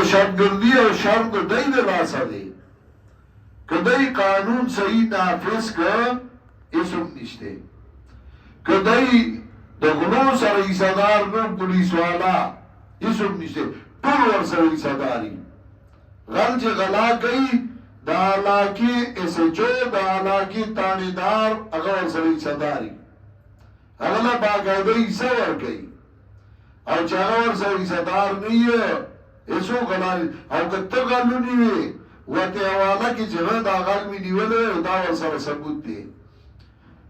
دهشتگردی او شر د دی د لاسه دی که دی قانون صحیح نافذ که اسم نشته که دی د غلو سره ایسادار نو پولیس والا اسم نشته ټول ور سره ایساداری غل چې غلا کوي د علاقې اس ایچ او د علاقې تانیدار هغه ور سره ایساداری هغه لا باقاعده ایسه ورکوي او چې هغه ور سره ایسادار نه یې ایسو غلا او که ته غلونی وي وته حواله کې چې دا غل مې نیولې دا ور سره ثبوت دی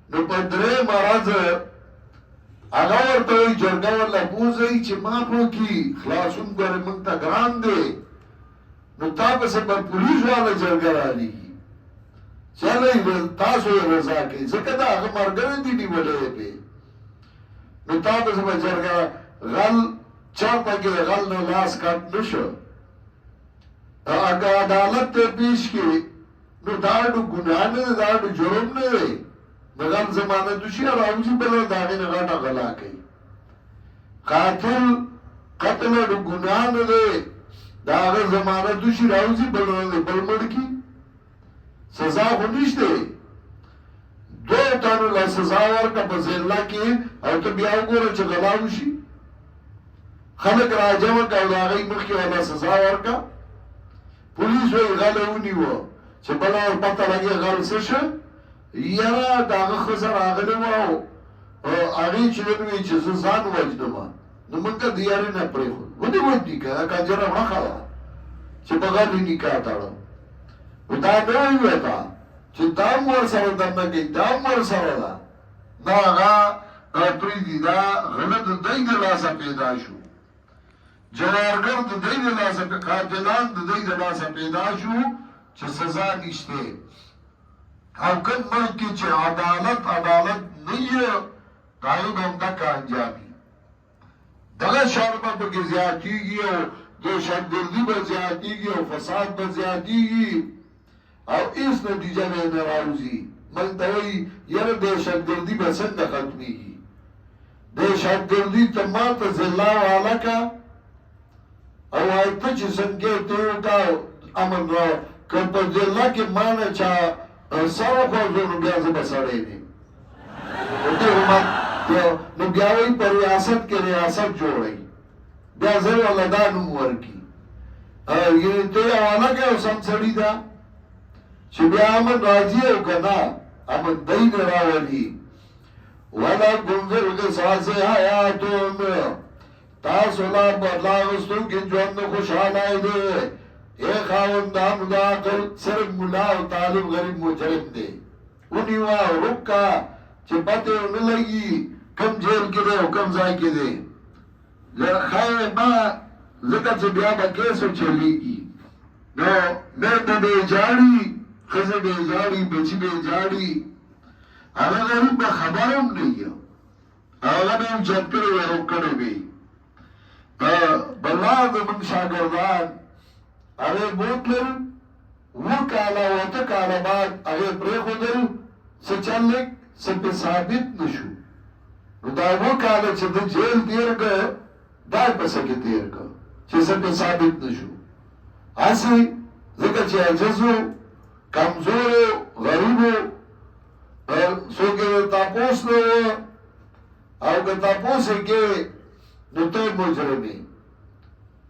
نو په درې مرز هغه ورته جرګه ولا بوزي چې ما په کې خلاصون ګره مونږ ته ګران دی نو تاسو په پولیس والا جرګه راځي چلے تاسو رضا کوي ځکه دا هغه مرګره دي نیولې په نو تاسو په جرګه غل چاپه کې غل نو لاس کټ نشو اګه عدالت ته پیش کې نو داړو ګناه نه داړو جرم نه دی مغان زمانه دوشي راوځي بل داغه نه غټه غلا کوي قاتل قتل د ګناه نه دی داغه زمانه دوشي راوځي بل مړ کی سزا خو نشته دو تانو لا سزا ورکا په ځلا کې او ته بیا وګوره چې غلا وشي خلک راځم کا داغه مخ کې ولا سزا ورکا پولیس وی غلونی وو چې بل پته لګي غل څه شه یاره داغه خزر راغلی وو او هغه چې دوی چې ځان وجدم نو موږ ته دیاري نه پرېخو ودی ودی کا کاجره راخلا چې بغیر نکاح تاړو دا نه ویتا چې دا مور سره دمه کې دا مور سره دا هغه پری دی دا غلط دای د لاسه پیدا شو جوارګر د دای د لاسه په قاتلان د دای د لاسه پیدا شو چې سزا نشته او کوم ملک چې عدالت نه یې غایب هم دا کانجامي دغه شرمه په کې زیاتیږي او دهشتګردي به زیاتیږي او فساد به زیاتیږي او اس نتیجه نه راوځي من ته وایي یاره دهشتګردي به څنګه ختمېږي دهشتګردي ته ماته ضلع والا کا او آیته چې څنګه ته کا امن را که په ضلع کې مانه چا سره خوځو بیا زه به سړی دی نو بیا وایي په ریاست کې ریاست جوړوي بیا زه والا دا نوم ورکي ته حواله کوي او سم سړي ده چې بیا امن راځي او که نه امن دی نه راولي ولکم فی القصاص حیاتون تاسو لا بدلا غوښتو کې ژوند خوشاله دی اے خاوندان د عقل صرف ملا او طالب غریب مجرم دی ونیوا رکا چې پته نه لګي کم جیل کې دی او کم ځای کې دی لخیر ما ځکه چې بیا به کیسو چلیږي نو مرده به جاړي خزه به جاړي بچي به جاړي هغه غریب به خبرم نه یو هغه به چت کړی ورو کړی وي بلا د من شاګردان هغه بوتل وکاله وته کاله بعد هغه پرې خودل څه چلک څه ثابت نشو دا وکاله چې د جیل تیر کړ دا پس کې تیر کړ چې څه ثابت نشو اسی ځکه چې عجزو کمزور غریب څوک تاسو نو او که تاسو کې نو ته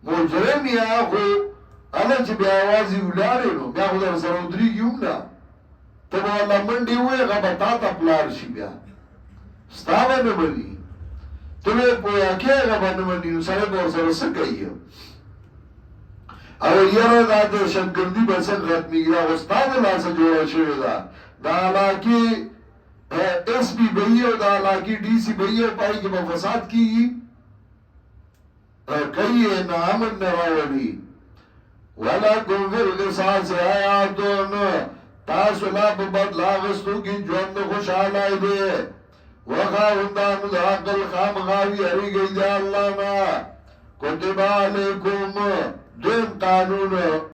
مجرم یا خو انا چې بیا आवाज ولاړې نو بیا خو سره ودرېږي هم نه ته به الله منډې وې هغه به تا ته پلار شي بیا ستا به نه مني ته به پوهه کې هغه به نه مني نو سړی به ورسره څه کوي او یاره دا دهشتګردي به څنګه ختمېږي دا خو ستا د لاسه جوړه شوې ده دا علاقې ایس پي به وي او دا علاقې ډي سي به وي او پای کې به فساد کېږي کوي نه امن نه راولي ولکم فی القصاص حیاتون تاسو لا په بدلا غوښتو کې ژوند خوشاله دی وخاوندانو د عقل خامخاوي اړیږي د الله نه کتب علیکم دین قانون